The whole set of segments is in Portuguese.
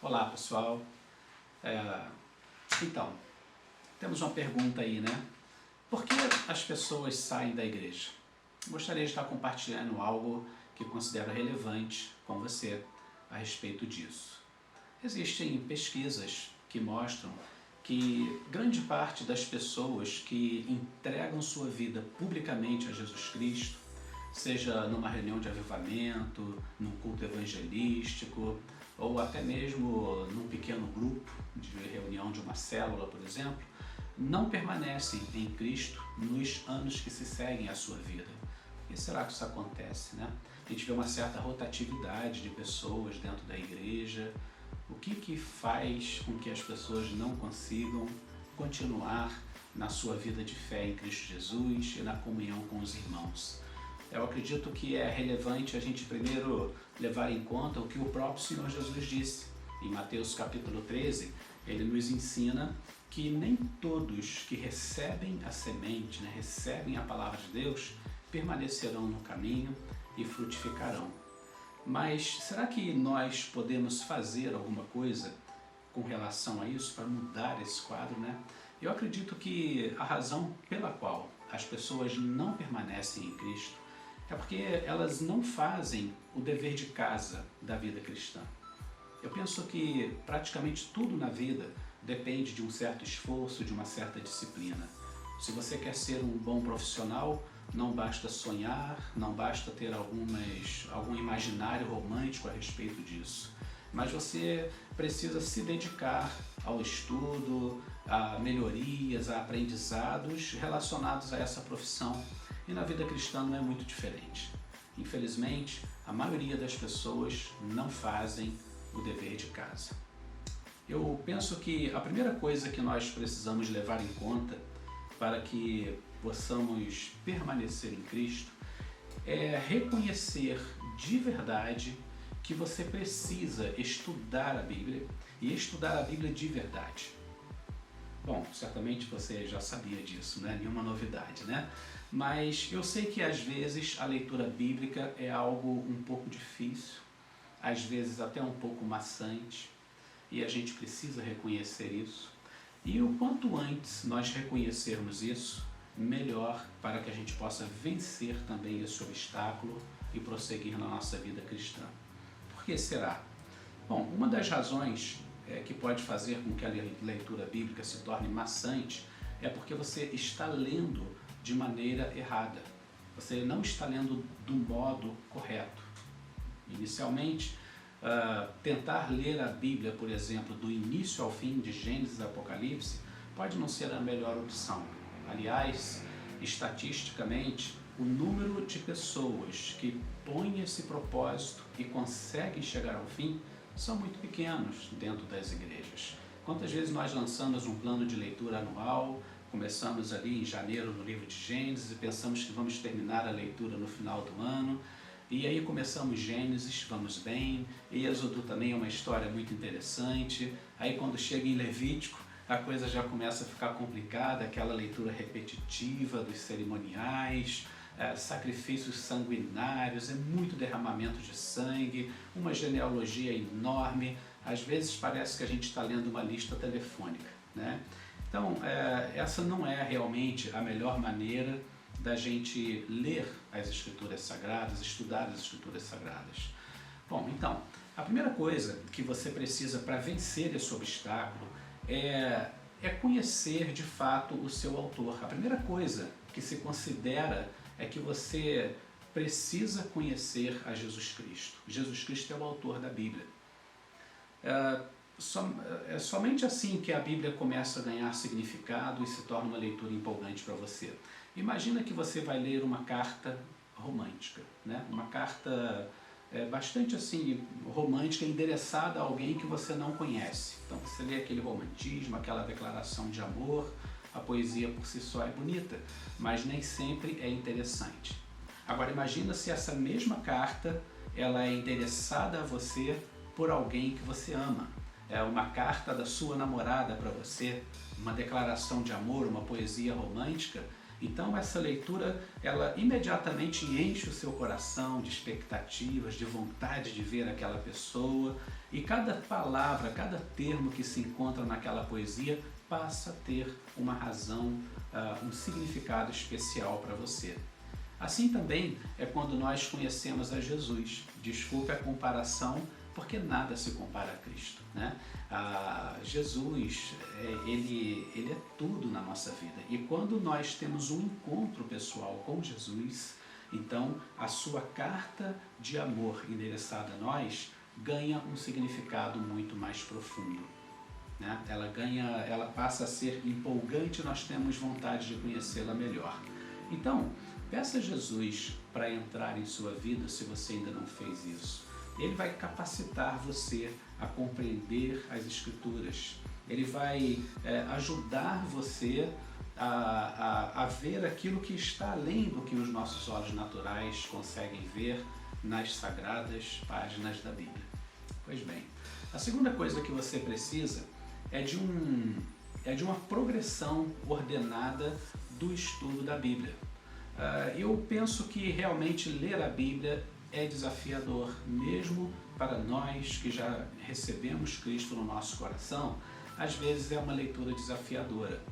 Olá pessoal, então, temos uma pergunta aí, né? Por que as pessoas saem da igreja? Gostaria de estar compartilhando algo que considero relevante com você a respeito disso. Existem pesquisas que mostram que grande parte das pessoas que entregam sua vida publicamente a Jesus Cristo, seja numa reunião de avivamento, num culto evangelístico, ou até mesmo num pequeno grupo de reunião de uma célula, por exemplo, não permanecem em Cristo nos anos que se seguem à sua vida. Por que será que isso acontece, né? A gente vê uma certa rotatividade de pessoas dentro da igreja. O que faz com que as pessoas não consigam continuar na sua vida de fé em Cristo Jesus e na comunhão com os irmãos? Eu acredito que é relevante a gente primeiro levar em conta o que o próprio Senhor Jesus disse. Em Mateus capítulo 13, ele nos ensina que nem todos que recebem a semente, né, recebem a palavra de Deus, permanecerão no caminho e frutificarão. Mas será que nós podemos fazer alguma coisa com relação a isso, para mudar esse quadro, né? Eu acredito que a razão pela qual as pessoas não permanecem em Cristo é porque elas não fazem o dever de casa da vida cristã. Eu penso que praticamente tudo na vida depende de um certo esforço, de uma certa disciplina. Se você quer ser um bom profissional, não basta sonhar, não basta ter algum imaginário romântico a respeito disso. Mas você precisa se dedicar ao estudo, a melhorias, a aprendizados relacionados a essa profissão. E na vida cristã não é muito diferente. Infelizmente, a maioria das pessoas não fazem o dever de casa. Eu penso que a primeira coisa que nós precisamos levar em conta para que possamos permanecer em Cristo é reconhecer de verdade que você precisa estudar a Bíblia e estudar a Bíblia de verdade. Bom, certamente você já sabia disso, né? Nenhuma novidade, né? Mas eu sei que às vezes a leitura bíblica é algo um pouco difícil, às vezes até um pouco maçante, e a gente precisa reconhecer isso. E o quanto antes nós reconhecermos isso, melhor para que a gente possa vencer também esse obstáculo e prosseguir na nossa vida cristã. Por que será? Bom, uma das razões que pode fazer com que a leitura bíblica se torne maçante é porque você está lendo de maneira errada. Você não está lendo do modo correto. Inicialmente, tentar ler a Bíblia, por exemplo, do início ao fim, de Gênesis a Apocalipse, pode não ser a melhor opção. Aliás, estatisticamente, o número de pessoas que põem esse propósito e conseguem chegar ao fim são muito pequenos dentro das igrejas. Quantas vezes nós lançamos um plano de leitura anual, começamos ali em janeiro no livro de Gênesis e pensamos que vamos terminar a leitura no final do ano, e aí começamos Gênesis, vamos bem, Êxodo também é uma história muito interessante, aí quando chega em Levítico, a coisa já começa a ficar complicada, aquela leitura repetitiva dos cerimoniais, sacrifícios sanguinários, é muito derramamento de sangue, uma genealogia enorme, às vezes parece que a gente está lendo uma lista telefônica, né? Então, essa não é realmente a melhor maneira da gente ler as Escrituras Sagradas, estudar as Escrituras Sagradas. Bom, então, a primeira coisa que você precisa para vencer esse obstáculo é conhecer de fato o seu autor. A primeira coisa que se considera é que você precisa conhecer a Jesus Cristo. Jesus Cristo é o autor da Bíblia. É somente assim que a Bíblia começa a ganhar significado e se torna uma leitura empolgante para você. Imagina que você vai ler uma carta romântica, né? Uma carta bastante assim romântica, endereçada a alguém que você não conhece. Então você lê aquele romantismo, aquela declaração de amor, a poesia por si só é bonita, mas nem sempre é interessante. Agora imagina se essa mesma carta ela é endereçada a você por alguém que você ama. É uma carta da sua namorada para você, uma declaração de amor, uma poesia romântica, Então essa leitura, ela imediatamente enche o seu coração de expectativas, de vontade de ver aquela pessoa, e cada palavra, cada termo que se encontra naquela poesia passa a ter uma razão, um significado especial para você. Assim também é quando nós conhecemos a Jesus. Desculpe a comparação, porque nada se compara a Cristo, né? Jesus, ele é tudo na nossa vida. E quando nós temos um encontro pessoal com Jesus, então a sua carta de amor endereçada a nós ganha um significado muito mais profundo, né? Ela passa a ser empolgante, nós temos vontade de conhecê-la melhor. Então, peça a Jesus para entrar em sua vida se você ainda não fez isso. Ele vai capacitar você a compreender as Escrituras. Ele vai ajudar você a ver aquilo que está além do que os nossos olhos naturais conseguem ver nas sagradas páginas da Bíblia. Pois bem, a segunda coisa que você precisa é de uma progressão ordenada do estudo da Bíblia. Eu penso que realmente ler a Bíblia é desafiador, mesmo para nós que já recebemos Cristo no nosso coração. Às vezes é uma leitura desafiadora,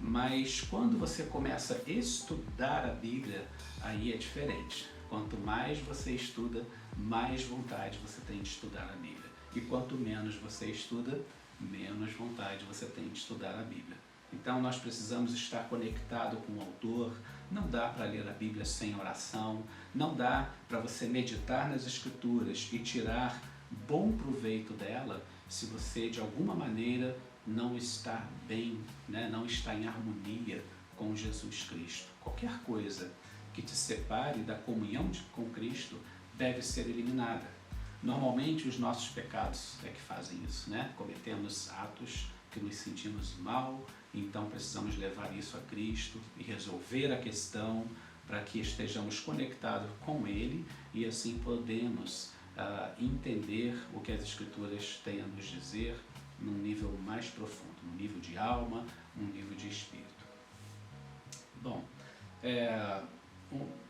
mas quando você começa a estudar a Bíblia, aí é diferente. Quanto mais você estuda, mais vontade você tem de estudar a Bíblia. E quanto menos você estuda, menos vontade você tem de estudar a Bíblia. Então nós precisamos estar conectado com o autor. Não dá para ler a Bíblia sem oração, não dá para você meditar nas Escrituras e tirar bom proveito dela se você de alguma maneira não está bem, né? Não está em harmonia com Jesus Cristo. Qualquer coisa que te separe da comunhão com Cristo deve ser eliminada. Normalmente os nossos pecados é que fazem isso, né? Cometemos atos que nos sentimos mal, então precisamos levar isso a Cristo e resolver a questão para que estejamos conectados com Ele e assim podemos entender o que as Escrituras têm a nos dizer num nível mais profundo, num nível de alma, num nível de espírito. Bom,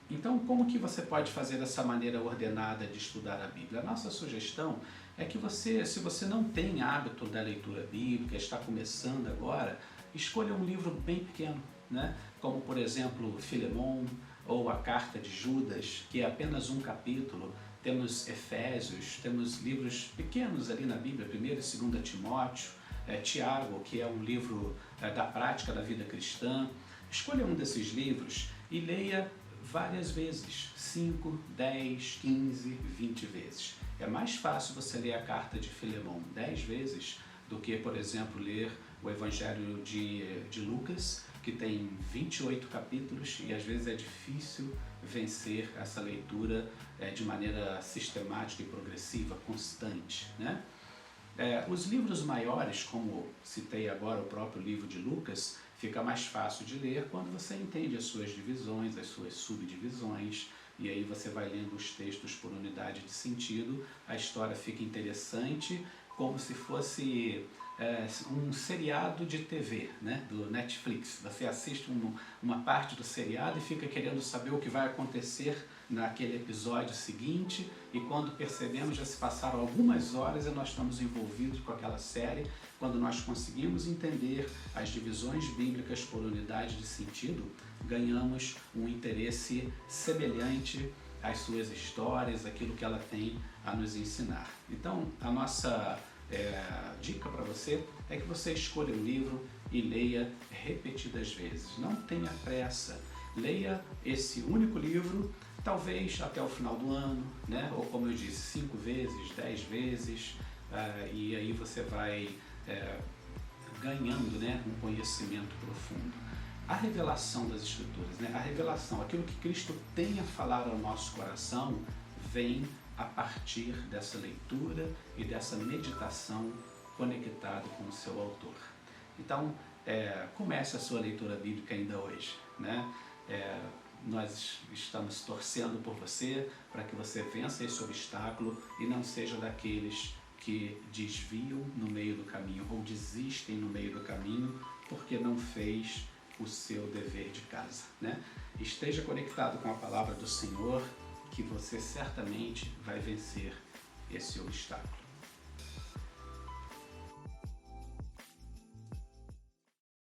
então como que você pode fazer dessa maneira ordenada de estudar a Bíblia? A nossa sugestão é que se você não tem hábito da leitura bíblica, está começando agora, escolha um livro bem pequeno, né? Como por exemplo Filemon ou a Carta de Judas, que é apenas um capítulo. Temos Efésios, temos livros pequenos ali na Bíblia, 1º e 2º Timóteo, Tiago, que é um livro da prática da vida cristã. Escolha um desses livros e leia várias vezes, 5, 10, 15, 20 vezes. É mais fácil você ler a carta de Filemon 10 vezes do que, por exemplo, ler o Evangelho de Lucas, que tem 28 capítulos e às vezes é difícil vencer essa leitura de maneira sistemática e progressiva, constante, né? Os livros maiores, como citei agora o próprio livro de Lucas, fica mais fácil de ler quando você entende as suas divisões, as suas subdivisões, e aí você vai lendo os textos por unidade de sentido, a história fica interessante, como se fosse um seriado de TV, né, do Netflix. Você assiste uma parte do seriado e fica querendo saber o que vai acontecer naquele episódio seguinte, e quando percebemos já se passaram algumas horas e nós estamos envolvidos com aquela série. Quando nós conseguimos entender as divisões bíblicas por unidade de sentido, ganhamos um interesse semelhante às suas histórias, aquilo que ela tem a nos ensinar. Então, a nossa dica para você é que você escolha um livro e leia repetidas vezes. Não tenha pressa. Leia esse único livro, talvez até o final do ano, né? Ou como eu disse, 5 vezes, 10 vezes, e aí você vai ganhando, né, um conhecimento profundo. A revelação das Escrituras, né? A revelação, aquilo que Cristo tem a falar ao nosso coração, vem a partir dessa leitura e dessa meditação conectado com o seu autor. Então, comece a sua leitura bíblica ainda hoje, né? Nós estamos torcendo por você para que você vença esse obstáculo e não seja daqueles que desviam no meio do caminho ou desistem no meio do caminho porque não fez o seu dever de casa, né? Esteja conectado com a palavra do Senhor, que você certamente vai vencer esse obstáculo.